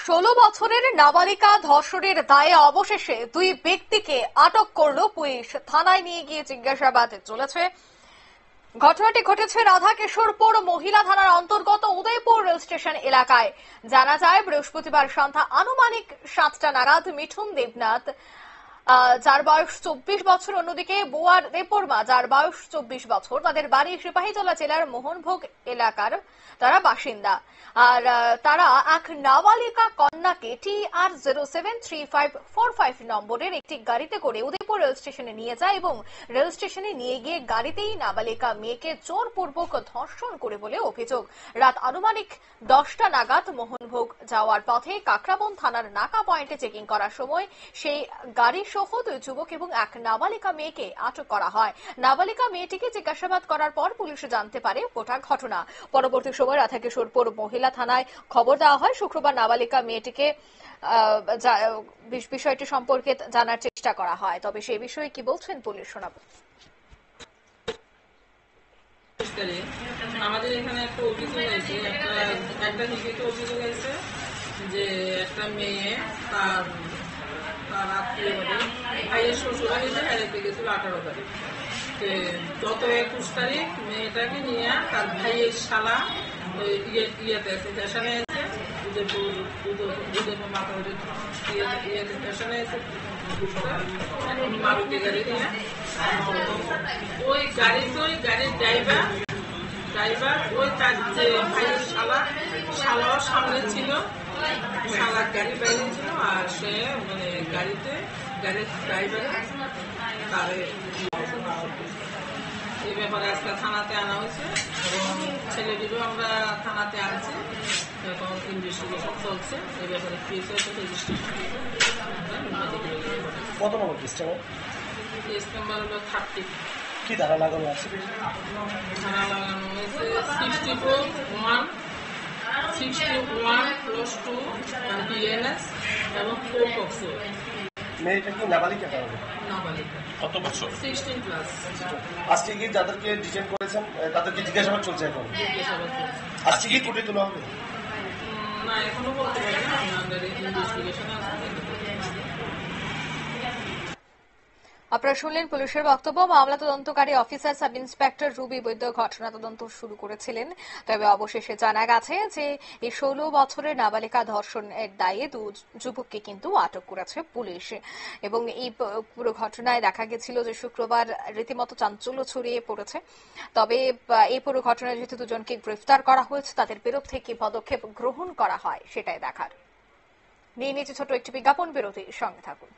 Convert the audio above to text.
16 বছরের নাবালিকা ধর্ষণের দায়ে অবশেষে দুই ব্যক্তিকে আটক করল পুলিশ। থানায় নিয়ে গিয়ে জিজ্ঞাসাবাদ চলেছে। ঘটনাটি ঘটেছে রাধাকিশোরপুর মহিলা থানার অন্তর্গত উদয়পুর রেল স্টেশন এলাকায়। জানা যায় বৃহস্পতিবার সন্ধ্যা আনুমানিক 7টা নাগাদ মিঠুন দেবনাথ, যার বয়স 24 বছর, অন্যদিকে বুয়ার দেববর্মা, যার বয়স 24 বছর, তাদের বাড়ি সিপাহীজলা জেলার মোহনভোগ এলাকার তারা বাসিন্দা। আর তারা এক নাবালিকা কন্যাকে TR 073545 নম্বরের একটি গাড়িতে করে উদয়পুর রেল স্টেশনে নিয়ে যায় এবং রেল স্টেশনে নিয়ে গিয়ে গাড়িতেই নাবালিকা মেয়েকে জোরপূর্বক ধর্ষণ করে বলে অভিযোগ। রাত আনুমানিক 10টা নাগাদ মোহনভোগ যাওয়ার পথে কাকরাবন থানার নাকা পয়েন্টে চেকিং করার সময় সেই গাড়ি সহ দুই যুবক এবং এক নাবালিকা মেয়েকে আটক করা হয়। নাবালিকা মেয়েটিকে জিজ্ঞাসাবাদ করার পর পুলিশ জানতে পারে গোটা ঘটনা। পরবর্তী সময় রাধাকিশোরপুর মহিলা থানায় খবর দেওয়া হয়। শুক্রবার নাবালিকা মেয়েটিকে বিষয়টি সম্পর্কে জানার চেষ্টা করা হয়। তবে সেই বিষয়ে কি বলছেন পুলিশ শোনাবো। আমাদের এখানে একটা অভিযোগ আছে, একটা লিখিত অভিযোগ আছে যে একটা মেয়ে তার আত্মীয় ভাইয়ের শ্বশুর বাড়িতে বেড়াতে গেছিল 18 তারিখ। গত 21 তারিখ মেয়েটাকে নিয়ে তার ভাইয়ের শালা ইয়েতে স্টেশনে এসে উদয়পুর মাথাউড়ি স্টেশনে এসে মারুতি গাড়ি নিয়ে ওই গাড়ির ড্রাইভার ওই তার যে ভাইয়ের শালাও সামনে ছিল, শালার গাড়ি বাইরে ছিল, আর সে মানে গাড়ির ড্রাইভারে তারে এই ব্যাপারে আজকে থানাতে আনা হয়েছে এবং ছেলেটিরও আমরা থানাতে আনছি। এখন ইনভেস্টিগেশন চলছে এই ব্যাপারে। কেস হয়েছে রেজিস্ট্রেশন। কত নম্বর কেস নাম্বার হলো 30। কি ধারা লাগানো আছে? ধারা লাগানো হয়েছে 61 +2 BNS এবং 4 পক্সো। মেয়েটা কি নাবালিকা? নাবালিকা। কত বছর? 16 প্লাস। আজকে কি যাদেরকে ডিটেইন করেছেন তাদেরকে জিজ্ঞাসাবাদ চলছে এখন? জিজ্ঞাসাবাদ চলছে। আজকে কি কোর্টে তোলা হবে? না, এখনো বলতে পারি না, আমাদের ইনভেস্টিগেশন আছে। আপনারা শুনলেন পুলিশের বক্তব্য। মামলা তদন্তকারী অফিসার সাব ইন্সপেক্টর রুবি বৈদ্য ঘটনা তদন্ত শুরু করেছিলেন। তবে অবশেষে জানা গেছে যে এই 16 বছরের নাবালিকা ধর্ষণের দায়ে যুবককে কিন্তু আটক করেছে পুলিশ। এবং এই পুরো ঘটনায় দেখা গেছিল যে শুক্রবার রীতিমতো চাঞ্চল্য ছড়িয়ে পড়েছে। তবে এই পুরো ঘটনায় যেহেতু দুজনকে গ্রেফতার করা হয়েছে, তাদের বিরুদ্ধে কি পদক্ষেপ গ্রহণ করা হয় সেটাই দেখার। নিয়ে নিয়েছে ছোট একটি বিজ্ঞাপন বিরতি, সঙ্গে থাকুন।